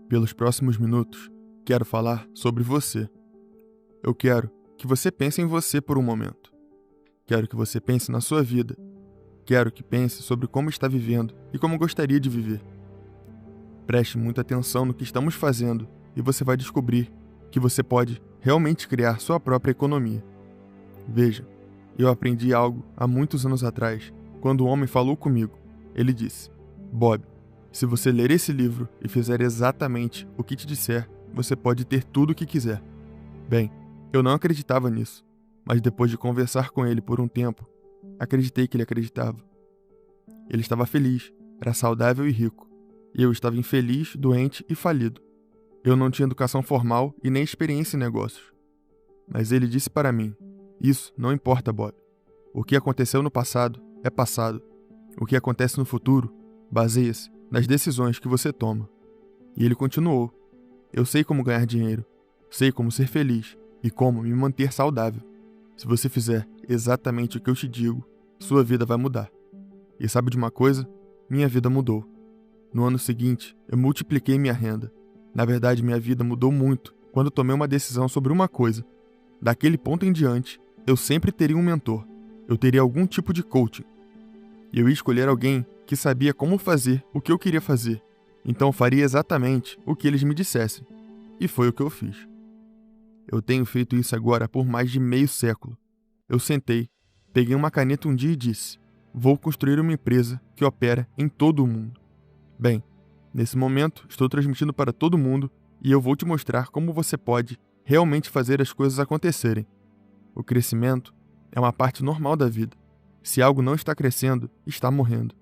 Pelos próximos minutos, quero falar sobre você. Eu quero que você pense em você por um momento. Quero que você pense na sua vida. Quero que pense sobre como está vivendo e como gostaria de viver. Preste muita atenção no que estamos fazendo e você vai descobrir que você pode realmente criar sua própria economia. Veja, eu aprendi algo há muitos anos atrás, quando um homem falou comigo. Ele disse: Bob, se você ler esse livro e fizer exatamente o que te disser, você pode ter tudo o que quiser. Bem, eu não acreditava nisso, mas depois de conversar com ele por um tempo, acreditei que ele acreditava. Ele estava feliz, era saudável e rico, e eu estava infeliz, doente e falido. Eu não tinha educação formal e nem experiência em negócios. Mas ele disse para mim: isso não importa, Bob. O que aconteceu no passado é passado. O que acontece no futuro baseia-se nas decisões que você toma. E ele continuou: eu sei como ganhar dinheiro, sei como ser feliz e como me manter saudável. Se você fizer exatamente o que eu te digo, sua vida vai mudar. E sabe de uma coisa? Minha vida mudou. No ano seguinte, eu multipliquei minha renda. Na verdade, minha vida mudou muito quando tomei uma decisão sobre uma coisa. Daquele ponto em diante, eu sempre teria um mentor. Eu teria algum tipo de coaching. E eu ia escolher alguém que sabia como fazer o que eu queria fazer. Então faria exatamente o que eles me dissessem. E foi o que eu fiz. Eu tenho feito isso agora por mais de meio século. Eu sentei, peguei uma caneta um dia e disse: vou construir uma empresa que opera em todo o mundo. Bem, nesse momento estou transmitindo para todo mundo e eu vou te mostrar como você pode realmente fazer as coisas acontecerem. O crescimento é uma parte normal da vida. Se algo não está crescendo, está morrendo.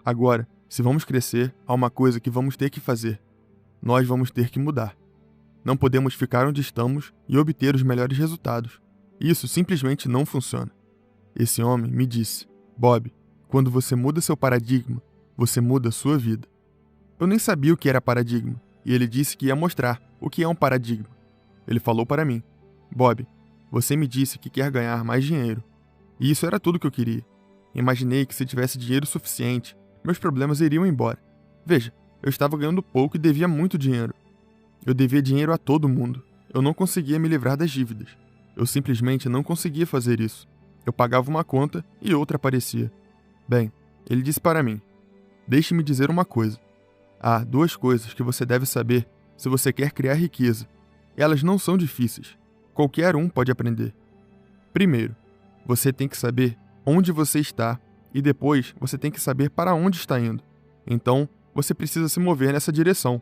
Agora, se vamos crescer, há uma coisa que vamos ter que fazer. Nós vamos ter que mudar. Não podemos ficar onde estamos e obter os melhores resultados. Isso simplesmente não funciona. Esse homem me disse: Bob, quando você muda seu paradigma, você muda sua vida. Eu nem sabia o que era paradigma, e ele disse que ia mostrar o que é um paradigma. Ele falou para mim: Bob, você me disse que quer ganhar mais dinheiro. E isso era tudo que eu queria. Imaginei que se tivesse dinheiro suficiente, meus problemas iriam embora. Veja, eu estava ganhando pouco e devia muito dinheiro. Eu devia dinheiro a todo mundo. Eu não conseguia me livrar das dívidas. Eu simplesmente não conseguia fazer isso. Eu pagava uma conta e outra aparecia. Bem, ele disse para mim: deixe-me dizer uma coisa. Há 2 coisas que você deve saber se você quer criar riqueza. Elas não são difíceis. Qualquer um pode aprender. Primeiro, você tem que saber onde você está e depois você tem que saber para onde está indo. Então, você precisa se mover nessa direção.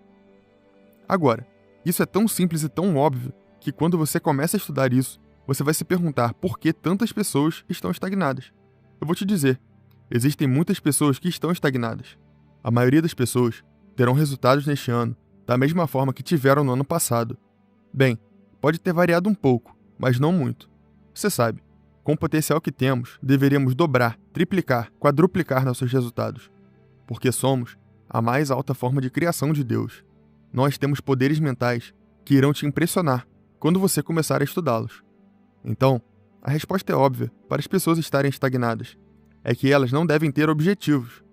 Agora, isso é tão simples e tão óbvio que quando você começa a estudar isso, você vai se perguntar por que tantas pessoas estão estagnadas. Eu vou te dizer, existem muitas pessoas que estão estagnadas. A maioria das pessoas terão resultados neste ano da mesma forma que tiveram no ano passado. Bem, pode ter variado um pouco, mas não muito. Você sabe, com o potencial que temos, deveríamos dobrar, triplicar, quadruplicar nossos resultados. Porque somos a mais alta forma de criação de Deus. Nós temos poderes mentais que irão te impressionar quando você começar a estudá-los. Então, a resposta é óbvia para as pessoas estarem estagnadas. É que elas não devem ter objetivos.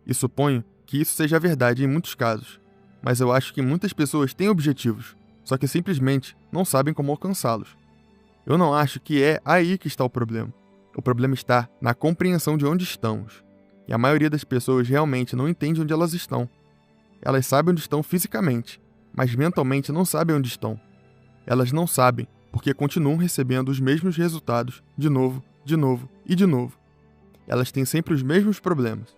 E suponho que isso seja verdade em muitos casos. Mas eu acho que muitas pessoas têm objetivos, só que simplesmente não sabem como alcançá-los. Eu não acho que é aí que está o problema. O problema está na compreensão de onde estamos. E a maioria das pessoas realmente não entende onde elas estão. Elas sabem onde estão fisicamente, mas mentalmente não sabem onde estão. Elas não sabem porque continuam recebendo os mesmos resultados de novo, de novo e de novo. Elas têm sempre os mesmos problemas.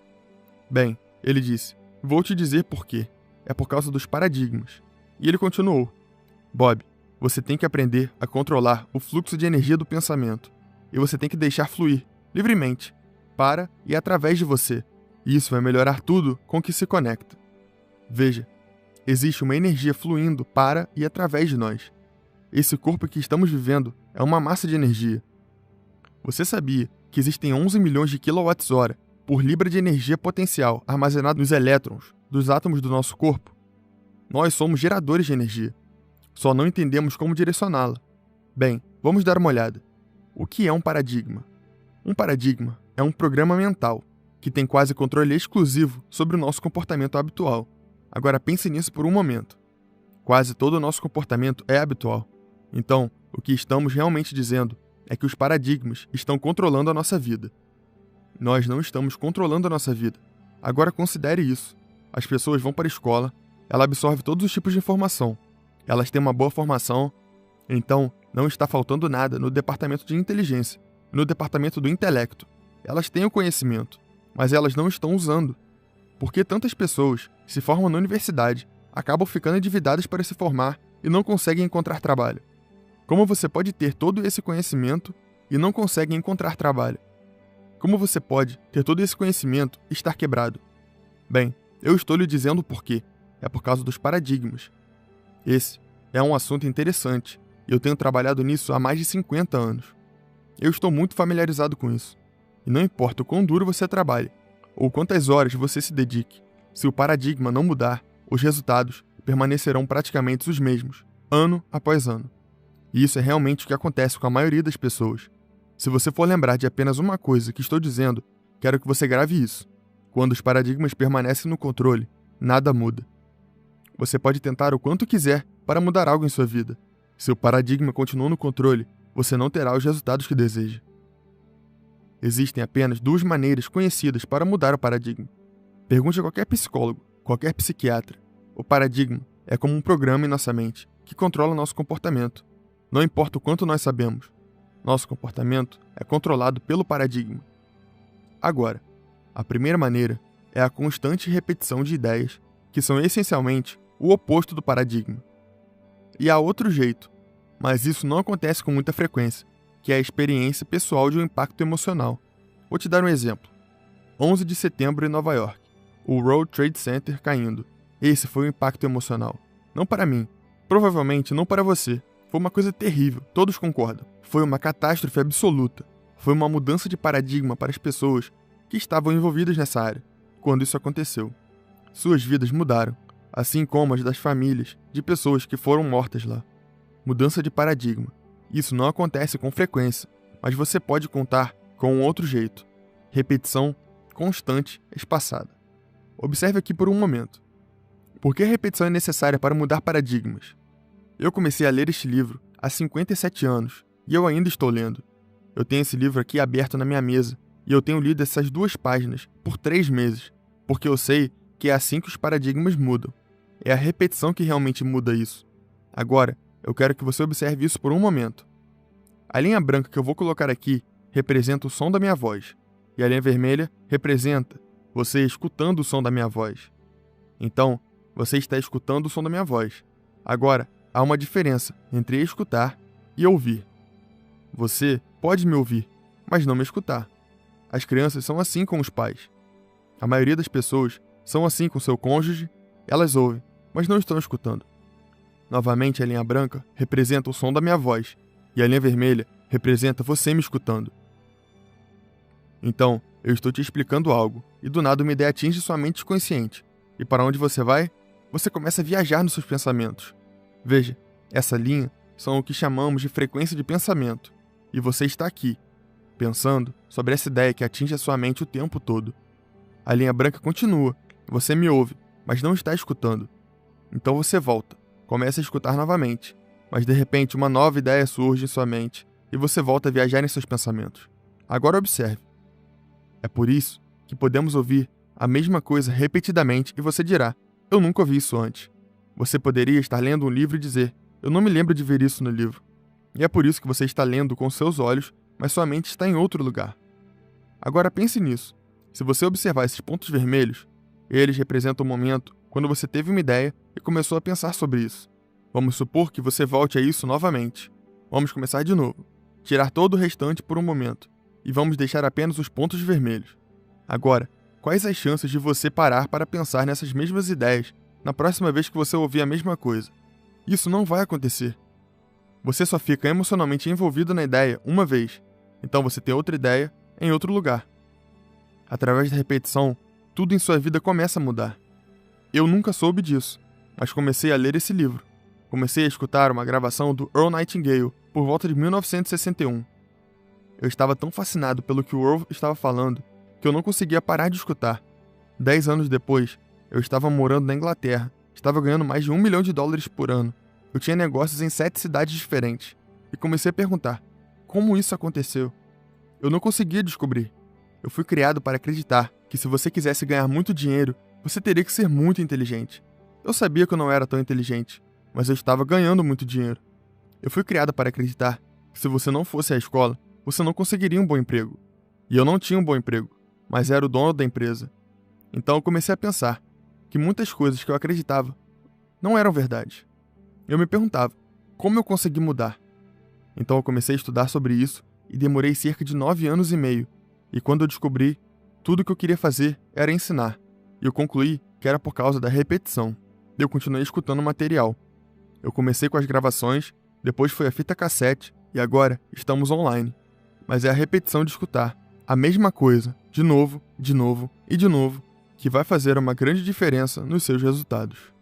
Bem, ele disse: vou te dizer por quê. É por causa dos paradigmas. E ele continuou: Bob, você tem que aprender a controlar o fluxo de energia do pensamento. E você tem que deixar fluir, livremente, para e através de você. E isso vai melhorar tudo com que se conecta. Veja, existe uma energia fluindo para e através de nós. Esse corpo que estamos vivendo é uma massa de energia. Você sabia que existem 11 milhões de kWh por libra de energia potencial armazenado nos elétrons dos átomos do nosso corpo? Nós somos geradores de energia. Só não entendemos como direcioná-la. Bem, vamos dar uma olhada. O que é um paradigma? Um paradigma é um programa mental que tem quase controle exclusivo sobre o nosso comportamento habitual. Agora pense nisso por um momento. Quase todo o nosso comportamento é habitual. Então, o que estamos realmente dizendo é que os paradigmas estão controlando a nossa vida. Nós não estamos controlando a nossa vida. Agora considere isso. As pessoas vão para a escola, ela absorve todos os tipos de informação. Elas têm uma boa formação, então não está faltando nada no departamento de inteligência, no departamento do intelecto. Elas têm o conhecimento, mas elas não estão usando. Por que tantas pessoas se formam na universidade, acabam ficando endividadas para se formar e não conseguem encontrar trabalho? Como você pode ter todo esse conhecimento e não consegue encontrar trabalho? Como você pode ter todo esse conhecimento e estar quebrado? Bem, eu estou lhe dizendo o porquê. É por causa dos paradigmas. Esse é um assunto interessante e eu tenho trabalhado nisso há mais de 50 anos. Eu estou muito familiarizado com isso. E não importa o quão duro você trabalhe ou quantas horas você se dedique, se o paradigma não mudar, os resultados permanecerão praticamente os mesmos, ano após ano. E isso é realmente o que acontece com a maioria das pessoas. Se você for lembrar de apenas uma coisa que estou dizendo, quero que você grave isso. Quando os paradigmas permanecem no controle, nada muda. Você pode tentar o quanto quiser para mudar algo em sua vida. Se o paradigma continua no controle, você não terá os resultados que deseja. Existem apenas duas maneiras conhecidas para mudar o paradigma. Pergunte a qualquer psicólogo, qualquer psiquiatra. O paradigma é como um programa em nossa mente que controla nosso comportamento. Não importa o quanto nós sabemos, nosso comportamento é controlado pelo paradigma. Agora, a primeira maneira é a constante repetição de ideias que são essencialmente o oposto do paradigma. E há outro jeito, mas isso não acontece com muita frequência, que é a experiência pessoal de um impacto emocional. Vou te dar um exemplo. 11 de setembro em Nova York, o World Trade Center caindo. Esse foi um impacto emocional. Não para mim, provavelmente não para você. Foi uma coisa terrível, todos concordam. Foi uma catástrofe absoluta. Foi uma mudança de paradigma para as pessoas que estavam envolvidas nessa área, quando isso aconteceu. Suas vidas mudaram, assim como as das famílias de pessoas que foram mortas lá. Mudança de paradigma. Isso não acontece com frequência, mas você pode contar com um outro jeito. Repetição constante, espaçada. Observe aqui por um momento. Por que a repetição é necessária para mudar paradigmas? Eu comecei a ler este livro há 57 anos e eu ainda estou lendo. Eu tenho esse livro aqui aberto na minha mesa e eu tenho lido essas 2 páginas por 3 meses, porque eu sei que é assim que os paradigmas mudam. É a repetição que realmente muda isso. Agora, eu quero que você observe isso por um momento. A linha branca que eu vou colocar aqui representa o som da minha voz, e a linha vermelha representa você escutando o som da minha voz. Então, você está escutando o som da minha voz. Agora, há uma diferença entre escutar e ouvir. Você pode me ouvir, mas não me escutar. As crianças são assim com os pais. A maioria das pessoas são assim com seu cônjuge, elas ouvem, mas não estão escutando. Novamente, a linha branca representa o som da minha voz, e a linha vermelha representa você me escutando. Então, eu estou te explicando algo, e do nada uma ideia atinge sua mente consciente. E para onde você vai? Você começa a viajar nos seus pensamentos. Veja, essa linha são o que chamamos de frequência de pensamento, e você está aqui, pensando sobre essa ideia que atinge a sua mente o tempo todo. A linha branca continua, você me ouve, mas não está escutando. Então você volta, começa a escutar novamente, mas de repente uma nova ideia surge em sua mente e você volta a viajar em seus pensamentos. Agora observe. É por isso que podemos ouvir a mesma coisa repetidamente e você dirá, eu nunca ouvi isso antes. Você poderia estar lendo um livro e dizer, eu não me lembro de ver isso no livro. E é por isso que você está lendo com seus olhos, mas sua mente está em outro lugar. Agora pense nisso. Se você observar esses pontos vermelhos, eles representam o momento quando você teve uma ideia e começou a pensar sobre isso. Vamos supor que você volte a isso novamente. Vamos começar de novo. Tirar todo o restante por um momento. E vamos deixar apenas os pontos vermelhos. Agora, quais as chances de você parar para pensar nessas mesmas ideias na próxima vez que você ouvir a mesma coisa? Isso não vai acontecer. Você só fica emocionalmente envolvido na ideia uma vez. Então você tem outra ideia em outro lugar. Através da repetição, tudo em sua vida começa a mudar. Eu nunca soube disso, mas comecei a ler esse livro. Comecei a escutar uma gravação do Earl Nightingale por volta de 1961. Eu estava tão fascinado pelo que o Earl estava falando que eu não conseguia parar de escutar. 10 anos depois, eu estava morando na Inglaterra, estava ganhando mais de $1 milhão por ano. Eu tinha negócios em 7 cidades diferentes. E comecei a perguntar, como isso aconteceu? Eu não conseguia descobrir. Eu fui criado para acreditar que se você quisesse ganhar muito dinheiro, você teria que ser muito inteligente. Eu sabia que eu não era tão inteligente, mas eu estava ganhando muito dinheiro. Eu fui criado para acreditar que se você não fosse à escola, você não conseguiria um bom emprego. E eu não tinha um bom emprego, mas era o dono da empresa. Então eu comecei a pensar que muitas coisas que eu acreditava não eram verdade. Eu me perguntava, como eu consegui mudar? Então eu comecei a estudar sobre isso e demorei cerca de 9 anos e meio. E quando eu descobri, tudo que eu queria fazer era ensinar. E eu concluí que era por causa da repetição. Eu continuei escutando o material. Eu comecei com as gravações, depois foi a fita cassete e agora estamos online. Mas é a repetição de escutar a mesma coisa, de novo e de novo, que vai fazer uma grande diferença nos seus resultados.